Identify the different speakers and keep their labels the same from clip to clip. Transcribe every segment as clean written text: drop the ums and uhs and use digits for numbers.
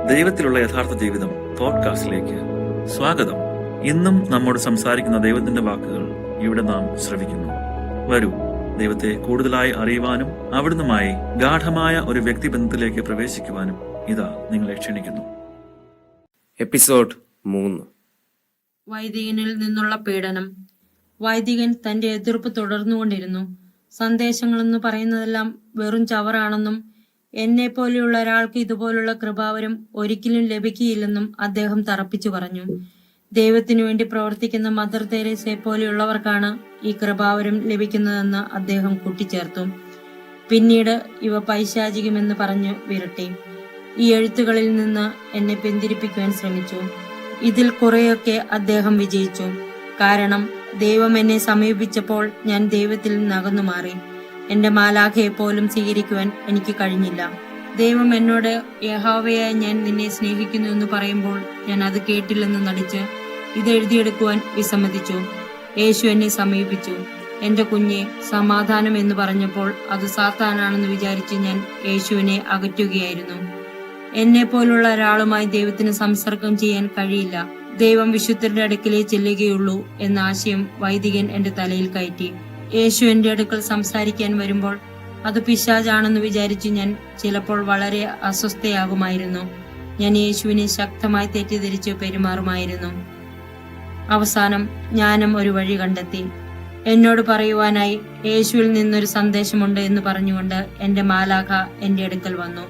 Speaker 1: ദൈവത്തിലുള്ള യഥാർത്ഥ ജീവിതം പോഡ്കാസ്റ്റിലേക്ക് സ്വാഗതം. ഇന്നും നമ്മോട് സംസാരിക്കുന്ന ദൈവത്തിന്റെ വാക്കുകൾ ഇവിടെ നാം ശ്രവിക്കുന്നു. വരൂ, ദൈവത്തെ കൂടുതലായി അറിയുവാനും അവിടുന്നുമായി ഗാഠമായ ഒരു വ്യക്തിബന്ധത്തിലേക്ക് പ്രവേശിക്കുവാനും ഇതാ നിങ്ങളെ ക്ഷണിക്കുന്നു.
Speaker 2: എപ്പിസോഡ് 3.
Speaker 3: വൈദികനിൽ നിന്നുള്ള പീഡനം. വൈദികൻ തന്റെ എതിർപ്പ് തുടർന്നുകൊണ്ടിരുന്നു. സന്ദേശങ്ങളെന്ന് പറയുന്നതെല്ലാം വെറും ചവറാണെന്നും എന്നെ പോലെയുള്ള ഒരാൾക്ക് ഇതുപോലുള്ള കൃപാവരം ഒരിക്കലും ലഭിക്കുകയില്ലെന്നും അദ്ദേഹം തറപ്പിച്ചു പറഞ്ഞു. ദൈവത്തിനു വേണ്ടി പ്രവർത്തിക്കുന്ന മദർ തെരേസയെ പോലെയുള്ളവർക്കാണ് ഈ കൃപാവരം ലഭിക്കുന്നതെന്ന് അദ്ദേഹം കൂട്ടിച്ചേർത്തു. പിന്നീട് ഇവ പൈശാചികമെന്ന് പറഞ്ഞു വിരട്ടി. ഈ എഴുത്തുകളിൽ നിന്ന് എന്നെ പിന്തിരിപ്പിക്കുവാൻ ശ്രമിച്ചു. ഇതിൽ കുറെയൊക്കെ അദ്ദേഹം വിജയിച്ചു. കാരണം ദൈവം എന്നെ സമീപിച്ചപ്പോൾ ഞാൻ ദൈവത്തിൽ നിന്ന് അകന്നു മാറി. എന്റെ മാലാഖയെ പോലും സ്വീകരിക്കുവാൻ എനിക്ക് കഴിഞ്ഞില്ല. ദൈവം എന്നോട് യഹോവയായ ഞാൻ നിന്നെ സ്നേഹിക്കുന്നു എന്ന് പറയുമ്പോൾ ഞാൻ അത് കേട്ടില്ലെന്ന് നടിച്ച് ഇത് എഴുതിയെടുക്കുവാൻ വിസമ്മതിച്ചു. യേശു എന്നെ സമീപിച്ചു. എന്റെ കുഞ്ഞെ, സമാധാനം എന്ന് പറഞ്ഞപ്പോൾ അത് സാത്താനാണെന്ന് വിചാരിച്ച് ഞാൻ യേശുവിനെ അകറ്റുകയായിരുന്നു. എന്നെ പോലുള്ള ഒരാളുമായി ദൈവത്തിന് സംസർഗം ചെയ്യാൻ കഴിയില്ല. ദൈവം വിശുദ്ധരുടെ അടുക്കലേ ചെല്ലുകയുള്ളൂ എന്ന ആശയം വൈദികൻ എന്റെ തലയിൽ കയറ്റി. യേശു എന്റെ അടുക്കൽ സംസാരിക്കാൻ വരുമ്പോൾ അത് പിശാചാണെന്ന് വിചാരിച്ച് ഞാൻ ചിലപ്പോൾ വളരെ അസ്വസ്ഥയാകുമായിരുന്നു. ഞാൻ യേശുവിനെ ശക്തമായി തെറ്റിദ്ധരിച്ച് പെരുമാറുമായിരുന്നു. അവസാനം ഞാനും ഒരു വഴി കണ്ടെത്തി. എന്നോട് പറയുവാനായി യേശുവിൽ നിന്നൊരു സന്ദേശമുണ്ട് എന്ന് പറഞ്ഞുകൊണ്ട് എന്റെ മാലാഖ എന്റെ അടുക്കൽ വന്നു.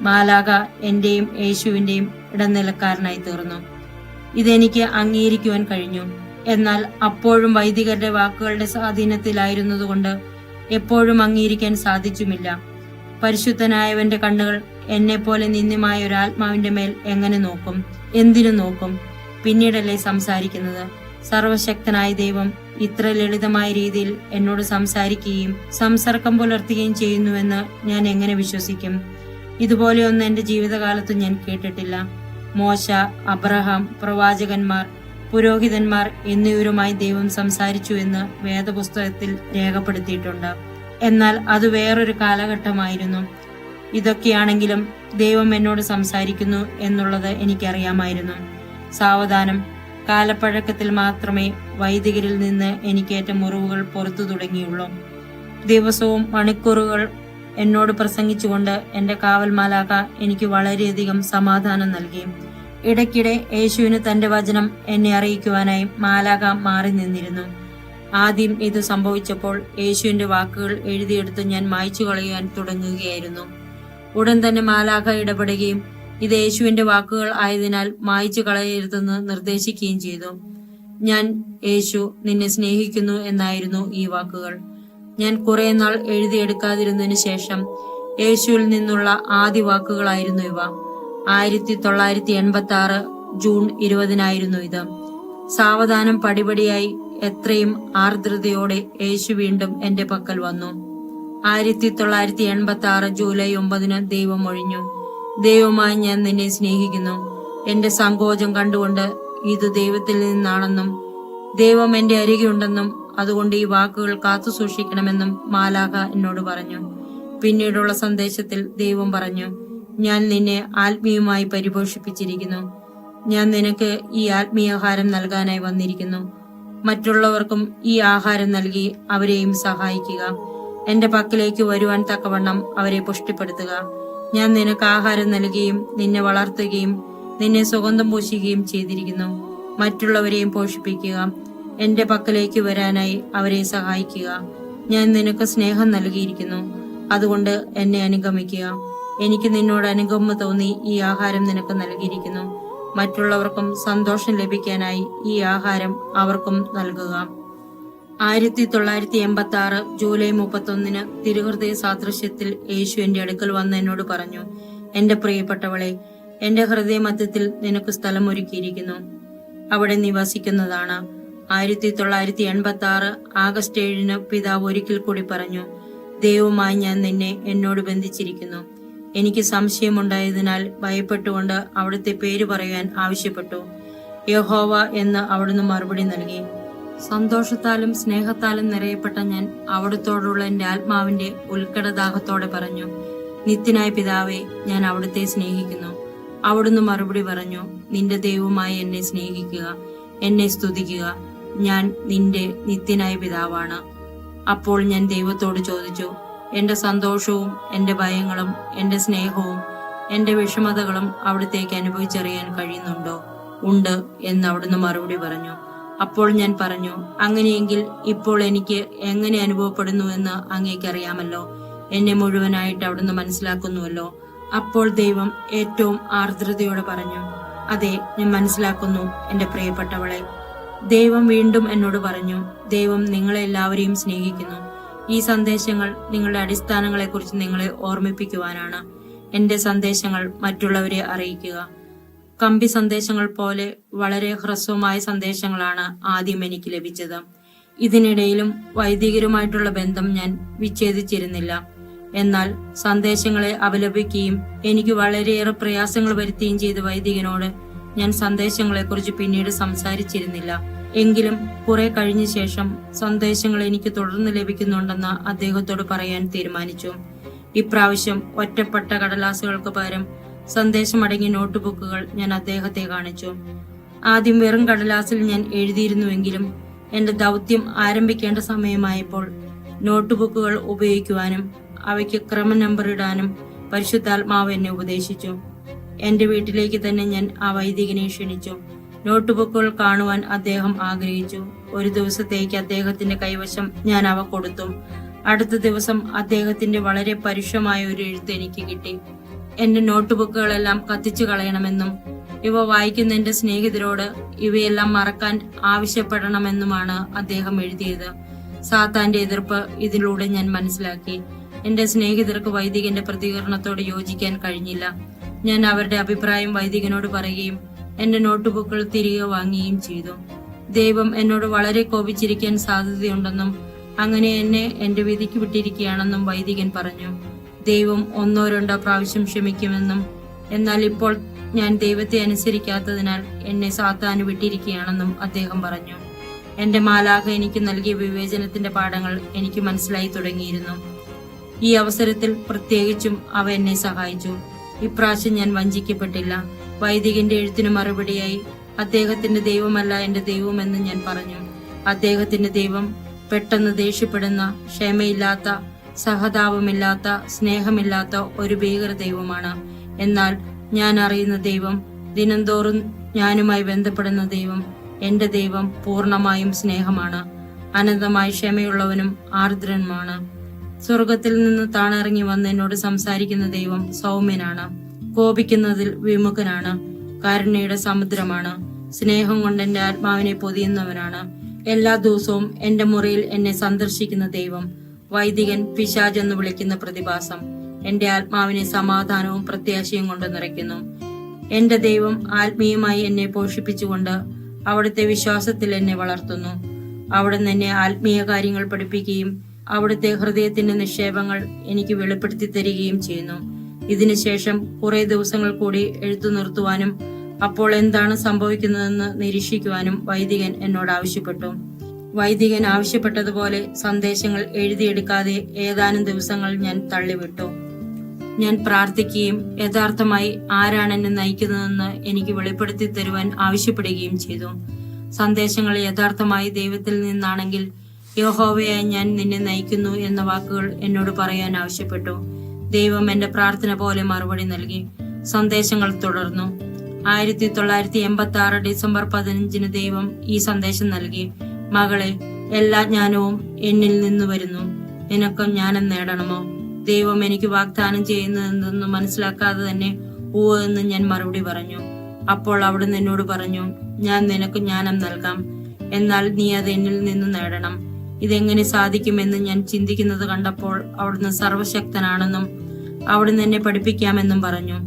Speaker 3: മാലാഖ എന്റെയും യേശുവിന്റെയും ഇടനിലക്കാരനായി തീർന്നു. ഇതെനിക്ക് അംഗീകരിക്കുവാൻ കഴിഞ്ഞു. എന്നാൽ അപ്പോഴും വൈദികരുടെ വാക്കുകളുടെ സ്വാധീനത്തിലായിരുന്നതുകൊണ്ട് എപ്പോഴും അംഗീകരിക്കാൻ സാധിച്ചുമില്ല. പരിശുദ്ധനായവന്റെ കണ്ണുകൾ എന്നെപ്പോലെ നിന്ദ്യമായ ഒരു ആത്മാവിന്റെ മേൽ എങ്ങനെ നോക്കും? എന്തിനു നോക്കും? പിന്നീടല്ലേ സംസാരിക്കുന്നത്. സർവശക്തനായ ദൈവം ഇത്ര ലളിതമായ രീതിയിൽ എന്നോട് സംസാരിക്കുകയും സംസർഗം പുലർത്തുകയും ചെയ്യുന്നുവെന്ന് ഞാൻ എങ്ങനെ വിശ്വസിക്കും? ഇതുപോലെയൊന്നും എന്റെ ജീവിതകാലത്തും ഞാൻ കേട്ടിട്ടില്ല. മോശ, അബ്രഹാം, പ്രവാചകന്മാർ, പുരോഹിതന്മാർ എന്നിവരുമായി ദൈവം സംസാരിച്ചു എന്ന് വേദപുസ്തകത്തിൽ രേഖപ്പെടുത്തിയിട്ടുണ്ട്. എന്നാൽ അത് വേറൊരു കാലഘട്ടമായിരുന്നു. ഇതൊക്കെയാണെങ്കിലും ദൈവം എന്നോട് സംസാരിക്കുന്നു എന്നുള്ളത് എനിക്കറിയാമായിരുന്നു. സാവധാനം, കാലപ്പഴക്കത്തിൽ മാത്രമേ വൈദികരിൽ നിന്ന് എനിക്കേറ്റ മുറിവുകൾ പുറത്തു തുടങ്ങിയുള്ളൂ. ദിവസവും മണിക്കൂറുകൾ എന്നോട് പ്രസംഗിച്ചുകൊണ്ട് എന്റെ കാവൽ മാലാഖ എനിക്ക് വളരെയധികം സമാധാനം നൽകി. ഇടയ്ക്കിടെ യേശുവിന് തന്റെ വചനം എന്നെ അറിയിക്കുവാനായി മാലാഖ മാറി നിന്നിരുന്നു. ആദ്യം ഇത് സംഭവിച്ചപ്പോൾ യേശുവിന്റെ വാക്കുകൾ എഴുതിയെടുത്ത് ഞാൻ മായ്ച്ചു കളയാൻ തുടങ്ങുകയായിരുന്നു. ഉടൻ തന്നെ മാലാഖ ഇടപെടുകയും ഇത് യേശുവിന്റെ വാക്കുകൾ ആയതിനാൽ മായ്ച്ചു കളയരുതെന്ന് നിർദ്ദേശിക്കുകയും ചെയ്തു. ഞാൻ യേശു നിന്നെ സ്നേഹിക്കുന്നു എന്നായിരുന്നു ഈ വാക്കുകൾ. ഞാൻ കുറെ നാൾ എഴുതിയെടുക്കാതിരുന്നതിന് ശേഷം യേശുവിൽ നിന്നുള്ള ആദ്യ വാക്കുകളായിരുന്നു ഇവ. 1986 ജൂൺ 20 ഇത്. സാവധാനം പടിപടിയായി എത്രയും ആർദ്രതയോടെ യേശു വീണ്ടും എന്റെ പക്കൽ വന്നു. 1986 ജൂലൈ 9 ദൈവം ഒഴിഞ്ഞു. ദൈവമായി ഞാൻ നിന്നെ സ്നേഹിക്കുന്നു. എന്റെ സങ്കോചം കണ്ടുകൊണ്ട് ഇത് ദൈവത്തിൽ നിന്നാണെന്നും ദൈവം എന്റെ അരികെയുണ്ടെന്നും അതുകൊണ്ട് ഈ വാക്കുകൾ കാത്തു സൂക്ഷിക്കണമെന്നും മാലാഖ എന്നോട് പറഞ്ഞു. പിന്നീടുള്ള സന്ദേശത്തിൽ ദൈവം പറഞ്ഞു, ഞാൻ നിന്നെ ആത്മീയമായി പരിപോഷിപ്പിച്ചിരിക്കുന്നു. ഞാൻ നിനക്ക് ഈ ആത്മീയാഹാരം നൽകാനായി വന്നിരിക്കുന്നു. മറ്റുള്ളവർക്കും ഈ ആഹാരം നൽകി അവരെയും സഹായിക്കുക. എന്റെ പക്കലേക്ക് വരുവാൻ തക്കവണ്ണം അവരെ പുഷ്ടിപ്പെടുത്തുക. ഞാൻ നിനക്ക് ആഹാരം നൽകുകയും നിന്നെ വളർത്തുകയും നിന്നെ സുഗന്ധം പൂശുകയും ചെയ്തിരിക്കുന്നു. മറ്റുള്ളവരെയും പോഷിപ്പിക്കുക. എന്റെ പക്കലേക്ക് വരാനായി അവരെ സഹായിക്കുക. ഞാൻ നിനക്ക് സ്നേഹം നൽകിയിരിക്കുന്നു. അതുകൊണ്ട് എന്നെ അനുഗമിക്കുക. എനിക്ക് നിന്നോട് അനുകമ്പ തോന്നി ഈ ആഹാരം നിനക്ക് നൽകിയിരിക്കുന്നു. മറ്റുള്ളവർക്കും സന്തോഷം ലഭിക്കാനായി ഈ ആഹാരം അവർക്കും നൽകുക. 1986 ജൂലൈ 31 തിരുഹൃദയ സാദൃശ്യത്തിൽ യേശു എന്റെ അടുക്കൽ വന്ന് എന്നോട് പറഞ്ഞു, എന്റെ പ്രിയപ്പെട്ടവളെ, എന്റെ ഹൃദയമധ്യത്തിൽ നിനക്ക് സ്ഥലം ഒരുക്കിയിരിക്കുന്നു. അവിടെ നിവസിക്കുന്നതാണ്. 1986 ആഗസ്റ്റ് 7 പിതാവ് ഒരിക്കൽ കൂടി പറഞ്ഞു, ദൈവമായി ഞാൻ നിന്നെ എന്നോട് ബന്ധിച്ചിരിക്കുന്നു. എനിക്ക് സംശയമുണ്ടായതിനാൽ ഭയപ്പെട്ടുകൊണ്ട് അവിടുത്തെ പേര് പറയാൻ ആവശ്യപ്പെട്ടു. യഹോവ എന്ന് അവിടുന്ന് മറുപടി നൽകി. സന്തോഷത്താലും സ്നേഹത്താലും നിറയപ്പെട്ട ഞാൻ അവിടുത്തോടുള്ള എന്റെ ആത്മാവിന്റെ ഉത്കടദാഹത്തോടെ പറഞ്ഞു, നിത്യനായ പിതാവേ, ഞാൻ അവിടുത്തെ സ്നേഹിക്കുന്നു. അവിടുന്ന് മറുപടി പറഞ്ഞു, നിന്റെ ദൈവമായി എന്നെ സ്നേഹിക്കുക, എന്നെ സ്തുതിക്കുക. ഞാൻ നിന്റെ നിത്യനായ പിതാവാണ്. അപ്പോൾ ഞാൻ ദൈവത്തോട് ചോദിച്ചു, എന്റെ സന്തോഷവും എന്റെ ഭയങ്ങളും എന്റെ സ്നേഹവും എന്റെ വിഷമതകളും അവിടത്തേക്ക് അനുഭവിച്ചറിയാൻ കഴിയുന്നുണ്ടോ? ഉണ്ട് എന്ന് അവിടുന്ന് മറുപടി പറഞ്ഞു. അപ്പോൾ ഞാൻ പറഞ്ഞു, അങ്ങനെയെങ്കിൽ ഇപ്പോൾ എനിക്ക് എങ്ങനെ അനുഭവപ്പെടുന്നു എന്ന് അങ്ങേക്കറിയാമല്ലോ. എന്നെ മുഴുവനായിട്ട് അവിടുന്ന് മനസ്സിലാക്കുന്നുവല്ലോ. അപ്പോൾ ദൈവം ഏറ്റവും ആർദ്രതയോടെ പറഞ്ഞു, അതെ, ഞാൻ മനസ്സിലാക്കുന്നു എന്റെ പ്രിയപ്പെട്ടവളെ. ദൈവം വീണ്ടും എന്നോട് പറഞ്ഞു, ദൈവം നിങ്ങളെ എല്ലാവരെയും സ്നേഹിക്കുന്നു. ഈ സന്ദേശങ്ങൾ നിങ്ങളുടെ അടിസ്ഥാനങ്ങളെക്കുറിച്ച് നിങ്ങളെ ഓർമ്മിപ്പിക്കുവാനാണ്. എന്റെ സന്ദേശങ്ങൾ മറ്റുള്ളവരെ അറിയിക്കുക. കമ്പി സന്ദേശങ്ങൾ പോലെ വളരെ ഹ്രസ്വമായ സന്ദേശങ്ങളാണ് ആദ്യം എനിക്ക് ലഭിച്ചത്. ഇതിനിടയിലും വൈദികരുമായിട്ടുള്ള ബന്ധം ഞാൻ വിച്ഛേദിച്ചിരുന്നില്ല. എന്നാൽ സന്ദേശങ്ങളെ അപലപിക്കുകയും എനിക്ക് വളരെയേറെ പ്രയാസങ്ങൾ വരുത്തുകയും ചെയ്ത വൈദികനോട് ഞാൻ സന്ദേശങ്ങളെക്കുറിച്ച് പിന്നീട് സംസാരിച്ചിരുന്നില്ല. എങ്കിലും കുറെ കഴിഞ്ഞ ശേഷം സന്ദേശങ്ങൾ എനിക്ക് തുടർന്ന് ലഭിക്കുന്നുണ്ടെന്ന് അദ്ദേഹത്തോട് പറയാൻ തീരുമാനിച്ചു. ഇപ്രാവശ്യം ഒറ്റപ്പെട്ട കടലാസുകൾക്ക് പകരം സന്ദേശമടങ്ങിയ നോട്ട് ബുക്കുകൾ ഞാൻ അദ്ദേഹത്തെ കാണിച്ചു. ആദ്യം വെറും കടലാസിൽ ഞാൻ എഴുതിയിരുന്നുവെങ്കിലും എന്റെ ദൗത്യം ആരംഭിക്കേണ്ട സമയമായപ്പോൾ നോട്ട് ബുക്കുകൾ ഉപയോഗിക്കുവാനും അവയ്ക്ക് ക്രമ നമ്പർ ഇടാനും പരിശുദ്ധാത്മാവ് എന്നെ ഉപദേശിച്ചു. എന്റെ വീട്ടിലേക്ക് തന്നെ ഞാൻ ആ വൈദികനെ ക്ഷണിച്ചു. നോട്ട് ബുക്കുകൾ കാണുവാൻ അദ്ദേഹം ആഗ്രഹിച്ചു. ഒരു ദിവസത്തേക്ക് അദ്ദേഹത്തിന്റെ കൈവശം ഞാൻ അവ കൊടുത്തു. അടുത്ത ദിവസം അദ്ദേഹത്തിന്റെ വളരെ പരുഷമായ ഒരു എഴുത്ത് എനിക്ക് കിട്ടി. എന്റെ നോട്ട് ബുക്കുകളെല്ലാം കത്തിച്ചു കളയണമെന്നും ഇവ വായിക്കുന്ന എന്റെ സ്നേഹിതരോട് ഇവയെല്ലാം മറക്കാൻ ആവശ്യപ്പെടണമെന്നുമാണ് അദ്ദേഹം എഴുതിയത്. സാത്താന്റെ എതിർപ്പ് ഇതിലൂടെ ഞാൻ മനസ്സിലാക്കി. എന്റെ സ്നേഹിതർക്ക് വൈദികന്റെ പ്രതികരണത്തോട് യോജിക്കാൻ കഴിഞ്ഞില്ല. ഞാൻ അവരുടെ അഭിപ്രായം വൈദികനോട് പറയുകയും എന്റെ നോട്ട് ബുക്കുകൾ തിരികെ വാങ്ങുകയും ചെയ്തു. ദൈവം എന്നോട് വളരെ കോപിച്ചിരിക്കാൻ സാധ്യതയുണ്ടെന്നും അങ്ങനെ എന്നെ എന്റെ വിധിക്ക് വിട്ടിരിക്കുകയാണെന്നും വൈദികൻ പറഞ്ഞു. ദൈവം 1-2 പ്രാവശ്യം ക്ഷമിക്കുമെന്നും എന്നാൽ ഇപ്പോൾ ഞാൻ ദൈവത്തെ അനുസരിക്കാത്തതിനാൽ എന്നെ സാത്താന് വിട്ടിരിക്കുകയാണെന്നും അദ്ദേഹം പറഞ്ഞു. എന്റെ മാലാഖ എനിക്ക് നൽകിയ വിവേചനത്തിന്റെ പാഠങ്ങൾ എനിക്ക് മനസ്സിലായി തുടങ്ങിയിരുന്നു. ഈ അവസരത്തിൽ പ്രത്യേകിച്ചും അവ എന്നെ സഹായിച്ചു. ഇപ്രാവശ്യം ഞാൻ വഞ്ചിക്കപ്പെട്ടില്ല. വൈദികന്റെ എഴുത്തിന് മറുപടിയായി, അദ്ദേഹത്തിന്റെ ദൈവമല്ല എന്റെ ദൈവമെന്ന് ഞാൻ പറഞ്ഞു. അദ്ദേഹത്തിന്റെ ദൈവം പെട്ടെന്ന് ദേഷ്യപ്പെടുന്ന, ക്ഷമയില്ലാത്ത, സഹതാപമില്ലാത്ത, സ്നേഹമില്ലാത്ത ഒരു ഭീകര ദൈവമാണ്. എന്നാൽ ഞാൻ അറിയുന്ന ദൈവം, ദിനംതോറും ഞാനുമായി ബന്ധപ്പെടുന്ന ദൈവം, എന്റെ ദൈവം പൂർണ്ണമായും സ്നേഹമാണ്. അനന്തമായി ക്ഷമയുള്ളവനും ആർദ്രനുമാണ്. സ്വർഗത്തിൽ നിന്ന് താണിറങ്ങി വന്ന് എന്നോട് സംസാരിക്കുന്ന ദൈവം സൗമ്യനാണ്. കോപിക്കുന്നതിൽ വിമുഖനാണ്. കാരുണ്യയുടെ സമുദ്രമാണ്. സ്നേഹം കൊണ്ട് എന്റെ ആത്മാവിനെ പൊതിയുന്നവനാണ്. എല്ലാ ദിവസവും എന്റെ മുറിയിൽ എന്നെ സന്ദർശിക്കുന്ന ദൈവം, വൈദികൻ പിശാച് എന്ന് വിളിക്കുന്ന പ്രതിഭാസം, എന്റെ ആത്മാവിനെ സമാധാനവും പ്രത്യാശയും കൊണ്ട് നിറയ്ക്കുന്നു. എന്റെ ദൈവം ആത്മീയമായി എന്നെ പോഷിപ്പിച്ചുകൊണ്ട് അവിടുത്തെ വിശ്വാസത്തിൽ എന്നെ വളർത്തുന്നു. അവിടുന്ന് എന്നെ ആത്മീയ കാര്യങ്ങൾ പഠിപ്പിക്കുകയും അവിടുത്തെ ഹൃദയത്തിന്റെ നിക്ഷേപങ്ങൾ എനിക്ക് വെളിപ്പെടുത്തി തരികയും ചെയ്യുന്നു. ഇതിനുശേഷം കുറെ ദിവസങ്ങൾ കൂടി എഴുത്തു നിർത്തുവാനും അപ്പോൾ എന്താണ് സംഭവിക്കുന്നതെന്ന് നിരീക്ഷിക്കുവാനും വൈദികൻ എന്നോട് ആവശ്യപ്പെട്ടു. വൈദികൻ ആവശ്യപ്പെട്ടതുപോലെ സന്ദേശങ്ങൾ എഴുതിയെടുക്കാതെ ഏതാനും ദിവസങ്ങൾ ഞാൻ തള്ളിവിട്ടു. ഞാൻ പ്രാർത്ഥിക്കുകയും യഥാർത്ഥമായി ആരാണ് എന്നെ നയിക്കുന്നതെന്ന് എനിക്ക് വെളിപ്പെടുത്തി തരുവാൻ ആവശ്യപ്പെടുകയും ചെയ്തു. സന്ദേശങ്ങൾ യഥാർത്ഥമായി ദൈവത്തിൽ നിന്നാണെങ്കിൽ യഹോവയായി ഞാൻ നിന്നെ നയിക്കുന്നു എന്ന വാക്കുകൾ എന്നോട് പറയാൻ ആവശ്യപ്പെട്ടു. ദൈവം എന്റെ പ്രാർത്ഥന പോലെ മറുപടി നൽകി. സന്ദേശങ്ങൾ തുടർന്നു. 1986 ഡിസംബർ 15 ദൈവം ഈ സന്ദേശം നൽകി. മകളെ, എല്ലാ ജ്ഞാനവും എന്നിൽ നിന്ന് വരുന്നു. നിനക്കും ജ്ഞാനം നേടണമോ? ദൈവം എനിക്ക് വാഗ്ദാനം ചെയ്യുന്നതെന്തെന്ന് മനസ്സിലാക്കാതെ തന്നെ എന്ന് ഞാൻ മറുപടി പറഞ്ഞു. അപ്പോൾ അവിടുന്ന് എന്നോട് പറഞ്ഞു, ഞാൻ നിനക്ക് ജ്ഞാനം നൽകാം, എന്നാൽ നീ അത് എന്നിൽ നിന്ന് നേടണം. ഇതെങ്ങനെ സാധിക്കുമെന്ന് ഞാൻ ചിന്തിക്കുന്നത് കണ്ടപ്പോൾ അവിടുന്ന് സർവശക്തനാണെന്നും അവിടുന്ന് എന്നെ പഠിപ്പിക്കാമെന്നും പറഞ്ഞു.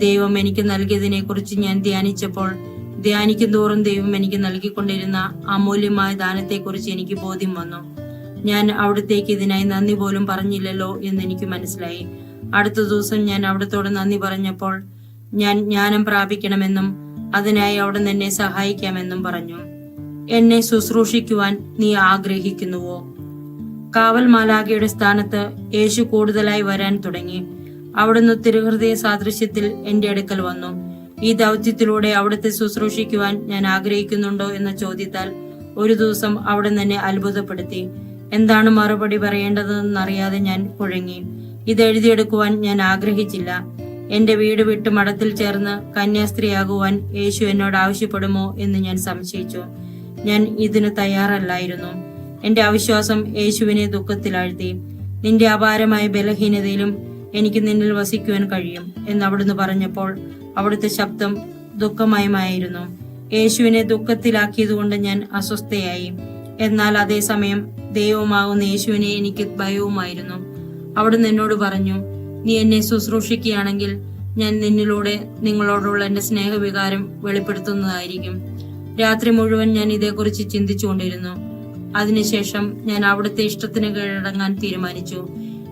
Speaker 3: ദൈവം എനിക്ക് നൽകിയതിനെ കുറിച്ച് ഞാൻ ധ്യാനിച്ചപ്പോൾ ധ്യാനിക്കും തോറും ദൈവം എനിക്ക് നൽകിക്കൊണ്ടിരുന്ന അമൂല്യമായ ദാനത്തെക്കുറിച്ച് എനിക്ക് ബോധ്യം വന്നു. ഞാൻ അവിടത്തേക്ക് ഇതിനായി നന്ദി പോലും പറഞ്ഞില്ലല്ലോ എന്ന് എനിക്ക് മനസ്സിലായി. അടുത്ത ദിവസം ഞാൻ അവിടത്തോട് നന്ദി പറഞ്ഞപ്പോൾ ഞാൻ ജ്ഞാനം പ്രാപിക്കണമെന്നും അതിനായി അവിടുന്ന് എന്നെ സഹായിക്കാമെന്നും പറഞ്ഞു. എന്നെ ശുശ്രൂഷിക്കുവാൻ നീ ആഗ്രഹിക്കുന്നുവോ? കാവൽ മാലാഖയുടെ സ്ഥാനത്ത് യേശു കൂടുതലായി വരാൻ തുടങ്ങി. അവിടുന്ന് തിരുഹൃദയ സാദൃശ്യത്തിൽ എന്റെ അടുക്കൽ വന്നു. ഈ ദൗത്യത്തിലൂടെ അവിടുത്തെ ശുശ്രൂഷിക്കുവാൻ ഞാൻ ആഗ്രഹിക്കുന്നുണ്ടോ എന്ന ചോദ്യത്താൽ ഒരു ദിവസം അവിടുന്ന് എന്നെ അത്ഭുതപ്പെടുത്തി. എന്താണ് മറുപടി പറയേണ്ടതെന്നറിയാതെ ഞാൻ കുഴങ്ങി. ഇത് എഴുതിയെടുക്കുവാൻ ഞാൻ ആഗ്രഹിച്ചില്ല. എന്റെ വീട് വിട്ട് മഠത്തിൽ ചേർന്ന് കന്യാസ്ത്രീയാകുവാൻ യേശു എന്നോട് ആവശ്യപ്പെടുമോ എന്ന് ഞാൻ സംശയിച്ചു. ഞാൻ ഇതിന് തയ്യാറല്ലായിരുന്നു. എന്റെ അവിശ്വാസം യേശുവിനെ ദുഃഖത്തിലാഴ്ത്തി. നിന്റെ അപാരമായ ബലഹീനതയിലും എനിക്ക് നിന്നിൽ വസിക്കുവാൻ കഴിയും എന്ന് അവിടുന്ന് പറഞ്ഞപ്പോൾ അവിടുത്തെ ശബ്ദം ദുഃഖമയമായിരുന്നു. യേശുവിനെ ദുഃഖത്തിലാക്കിയതുകൊണ്ട് ഞാൻ അസ്വസ്ഥയായി. എന്നാൽ അതേസമയം ദൈവമാകുന്ന യേശുവിനെ എനിക്ക് ഭയവുമായിരുന്നു. അവിടുന്ന് എന്നോട് പറഞ്ഞു, നീ എന്നെ ശുശ്രൂഷിക്കുകയാണെങ്കിൽ ഞാൻ നിന്നിലൂടെ നിങ്ങളോടുള്ള എന്റെ സ്നേഹവികാരം വെളിപ്പെടുത്തുന്നതായിരിക്കും. രാത്രി മുഴുവൻ ഞാൻ ഇതേക്കുറിച്ച് ചിന്തിച്ചുകൊണ്ടിരുന്നു. അതിനുശേഷം ഞാൻ അവിടുത്തെ ഇഷ്ടത്തിന് കീഴടങ്ങാൻ തീരുമാനിച്ചു.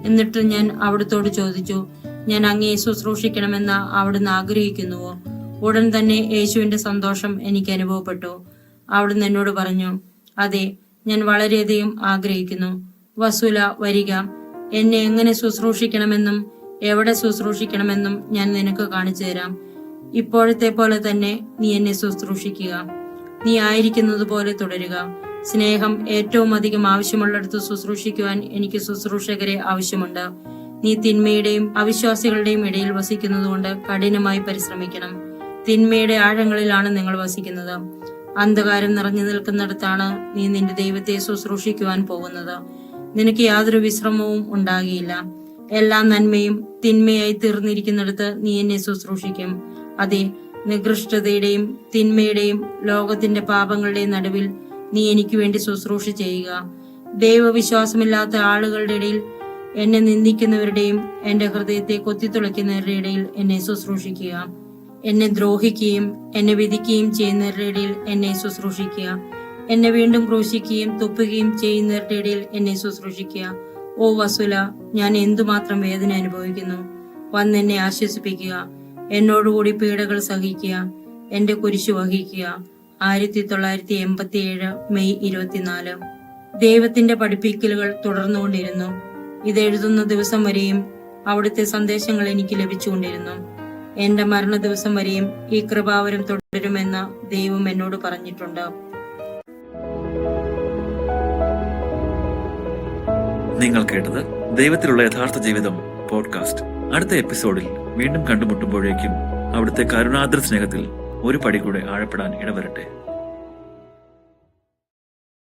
Speaker 3: എന്നിട്ട് ഞാൻ അവിടുത്തോട് ചോദിച്ചു, ഞാൻ അങ്ങയെ ശുശ്രൂഷിക്കണമെന്ന് അവിടുന്ന് ആഗ്രഹിക്കുന്നുവോ? ഉടൻ തന്നെ യേശുവിന്റെ സന്തോഷം എനിക്ക് അനുഭവപ്പെട്ടു. അവിടുന്ന് എന്നോട് പറഞ്ഞു, അതെ, ഞാൻ വളരെയധികം ആഗ്രഹിക്കുന്നു. വസുല, വരിക. എന്നെ എങ്ങനെ ശുശ്രൂഷിക്കണമെന്നും എവിടെ ശുശ്രൂഷിക്കണമെന്നും ഞാൻ നിനക്ക് കാണിച്ചു തരാം. ഇപ്പോഴത്തെ പോലെ തന്നെ നീ എന്നെ ശുശ്രൂഷിക്കുക. നീ ആയിരിക്കുന്നത് പോലെ തുടരുക. സ്നേഹം ഏറ്റവും അധികം ആവശ്യമുള്ളിടത്ത് ശുശ്രൂഷിക്കുവാൻ എനിക്ക് ശുശ്രൂഷകരെ ആവശ്യമുണ്ട്. നീ തിന്മയുടെയും അവിശ്വാസികളുടെയും ഇടയിൽ വസിക്കുന്നതുകൊണ്ട് കഠിനമായി പരിശ്രമിക്കണം. തിന്മയുടെ ആഴങ്ങളിലാണ് നിങ്ങൾ വസിക്കുന്നത്. അന്ധകാരം നിറഞ്ഞു നിൽക്കുന്നിടത്താണ് നീ നിന്റെ ദൈവത്തെ ശുശ്രൂഷിക്കുവാൻ പോകുന്നത്. നിനക്ക് യാതൊരു വിശ്രമവും ഉണ്ടാകില്ല. എല്ലാ നന്മയും തിന്മയായി തീർന്നിരിക്കുന്നിടത്ത് നീ എന്നെ ശുശ്രൂഷിക്കും. അതെ, നികൃഷ്ടതയുടെയും തിന്മയുടെയും ലോകത്തിന്റെ പാപങ്ങളുടെയും നടുവിൽ നീ എനിക്ക് വേണ്ടി ശുശ്രൂഷ ചെയ്യുക. ദൈവവിശ്വാസമില്ലാത്ത ആളുകളുടെ ഇടയിൽ എന്നെ നിന്ദിക്കുന്നവരുടെയും എന്റെ ഹൃദയത്തെ കൊത്തിത്തുളയ്ക്കുന്നവരുടെ ഇടയിൽ എന്നെ ശുശ്രൂഷിക്കുക. എന്നെ ദ്രോഹിക്കുകയും എന്നെ വിധിക്കുകയും ചെയ്യുന്നവരുടെ ഇടയിൽ എന്നെ ശുശ്രൂഷിക്കുക. എന്നെ വീണ്ടും ക്രൂശിക്കുകയും തുപ്പുകയും ചെയ്യുന്നവരുടെ ഇടയിൽ എന്നെ ശുശ്രൂഷിക്കുക. ഓ വസുല, ഞാൻ എന്തുമാത്രം വേദന അനുഭവിക്കുന്നു. വന്നെന്നെ ആശ്വസിപ്പിക്കുക. എന്നോടുകൂടി പീഡകൾ സഹിക്കുക. എന്റെ കുരിശു വഹിക്കുക. 1987 മെയ് 24. ദൈവത്തിന്റെ പഠിപ്പിക്കലുകൾ തുടർന്നുകൊണ്ടിരുന്നു. ഇതെഴുതുന്ന ദിവസം വരെയും അവിടുത്തെ സന്ദേശങ്ങൾ എനിക്ക് ലഭിച്ചുകൊണ്ടിരുന്നു. എന്റെ മരണ ദിവസം വരെയും ഈ കൃപാവരം തുടരുമെന്ന് ദൈവം എന്നോട് പറഞ്ഞിട്ടുണ്ട്.
Speaker 1: നിങ്ങൾ കേട്ടത് ദൈവത്തിലുള്ള യഥാർത്ഥ ജീവിതം പോഡ്കാസ്റ്റ്. അടുത്ത എപ്പിസോഡിൽ വീണ്ടും കണ്ടുമുട്ടുമ്പോഴേക്കും അവിടുത്തെ കരുണാദ്ര സ്നേഹത്തിൽ ഒരു പടി കൂടെ ആഴപ്പെടാൻ ഇടവരട്ടെ.